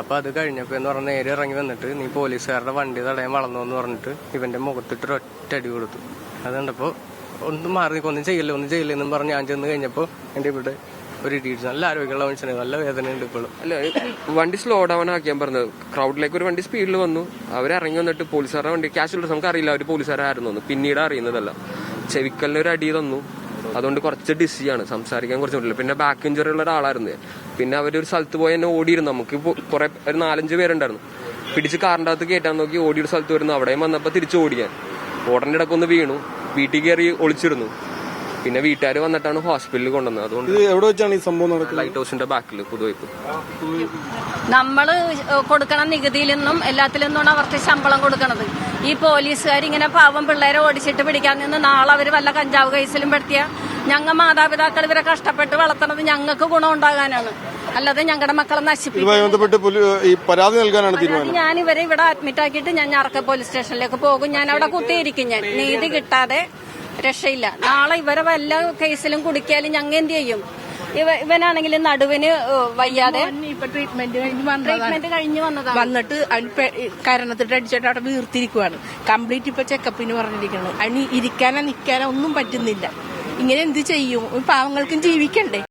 അപ്പൊ അത് കഴിഞ്ഞപ്പോ എന്ന് പറഞ്ഞ നേരെ ഇറങ്ങി വന്നിട്ട് നീ പോലീസുകാരുടെ വണ്ടി തടയാൻ വളർന്നു എന്ന് പറഞ്ഞിട്ട് ഇവന്റെ മുഖത്തിട്ട് ഒറ്റ അടി കൊടുത്തു. അത് കണ്ടപ്പോ ഒന്നും മാറി ഒന്നും ചെയ്യില്ല എന്നും പറഞ്ഞ് ഞാൻ ചെന്ന് കഴിഞ്ഞപ്പോ എന്റെ ഇവിടെ ഒരു ഇടിയിടിച്ചു. നല്ല ആരോഗ്യമുള്ള മനുഷ്യന്, നല്ല വേദനയുണ്ട് ഇപ്പോഴും. അല്ല, വണ്ടി സ്ലോ ഡൗൺ ആക്കിയാൻ പറഞ്ഞത്. ക്രൗഡിലേക്ക് ഒരു വണ്ടി സ്പീഡിൽ വന്നു, അവരിറങ്ങി വന്നിട്ട് പോലീസുകാരുടെ വണ്ടി ക്യാഷുള്ള നമുക്ക് അറിയില്ല അവർ പോലീസുകാരായിരുന്നു വന്നു, പിന്നീട് അറിയുന്നതല്ല. ചെവിക്കലിന് ഒരു അടി തന്നു, അതുകൊണ്ട് കുറച്ച് ഡിസിയാണ്, സംസാരിക്കാൻ കുറച്ച് പറ്റില്ല. പിന്നെ ബാക്ക് ഇഞ്ചറി ഉള്ള ഒരാളായിരുന്നു. പിന്നെ അവരൊരു സ്ഥലത്ത് പോയി എന്നെ ഓടിയിരുന്നു. നമുക്ക് കുറെ ഒരു 4-5 പേരുണ്ടായിരുന്നു. പിടിച്ച് കാറിൻ്റെ അകത്ത് കയറ്റാൻ നോക്കി, ഓടിയൊരു സ്ഥലത്ത് വരുന്നു. അവിടെയും വന്നപ്പോൾ തിരിച്ചു ഓടിക്കാൻ ഓടന്റെ ഇടക്കൊന്ന് വീണു, വീട്ടിൽ കയറി ഒളിച്ചിരുന്നു. പിന്നെ വീട്ടുകാർ വന്നിട്ടാണ് ഹോസ്പിറ്റലിൽ കൊണ്ടുവന്നത്. അതുകൊണ്ട് എവിടെ വെച്ചാണ് ഈ സംഭവം നടക്കുന്നത്? ലൈറ്റ് ഹൗസിന്റെ ബാക്കിൽ പുതുവൈപ്പ്. നമ്മള് കൊടുക്കണ നികുതിയിൽ നിന്നും എല്ലാത്തിൽ നിന്നാണ് അവർക്ക് ശമ്പളം കൊടുക്കണത്. ഈ പോലീസുകാർ ഇങ്ങനെ പാവം പിള്ളേരെ ഓടിച്ചിട്ട് പിടിക്കാൻ നിന്ന് നാളെ അവർ വല്ല കഞ്ചാവ് കേസിലും പെടുത്തിയ ഞങ്ങൾ മാതാപിതാക്കൾ ഇവരെ കഷ്ടപ്പെട്ട് വളർത്തണത് ഞങ്ങൾക്ക് ഗുണം ഉണ്ടാകാനാണ്, അല്ലാതെ ഞങ്ങളുടെ മക്കളെ നശിപ്പിക്കും. പരാതി നൽകാനാണ് തീരുമാനം. ഞാൻ ഇവരെ ഇവിടെ അഡ്മിറ്റ് ആക്കിയിട്ട് ഞാൻ ഞാറക്ക പോലീസ് സ്റ്റേഷനിലേക്ക് പോകും. ഞാൻ അവിടെ കുത്തിയിരിക്കും. ഞാൻ നീതി കിട്ടാതെ രക്ഷയില്ല. നാളെ ഇവരെ വല്ല കേസിലും കുടിക്കാലും ഞങ്ങൾ എന്ത് ചെയ്യും? ഇവനാണെങ്കിൽ നടുവിന് വയ്യാതെ ട്രീറ്റ്മെന്റ് കഴിഞ്ഞ് വന്നിട്ട് അവൻ കരണത്തിട്ട് അടിച്ചിട്ട് അവിടെ വീർത്തിരിക്കുവാണ്. കംപ്ലീറ്റ് ഇപ്പൊ ചെക്കപ്പിന് പറഞ്ഞിരിക്കുന്നത്. അതിന് ഇരിക്കാനോ നിൽക്കാനോ ഒന്നും പറ്റുന്നില്ല. ഇങ്ങനെ എന്ത് ചെയ്യും? പാവങ്ങൾക്കും ജീവിക്കണ്ടേ?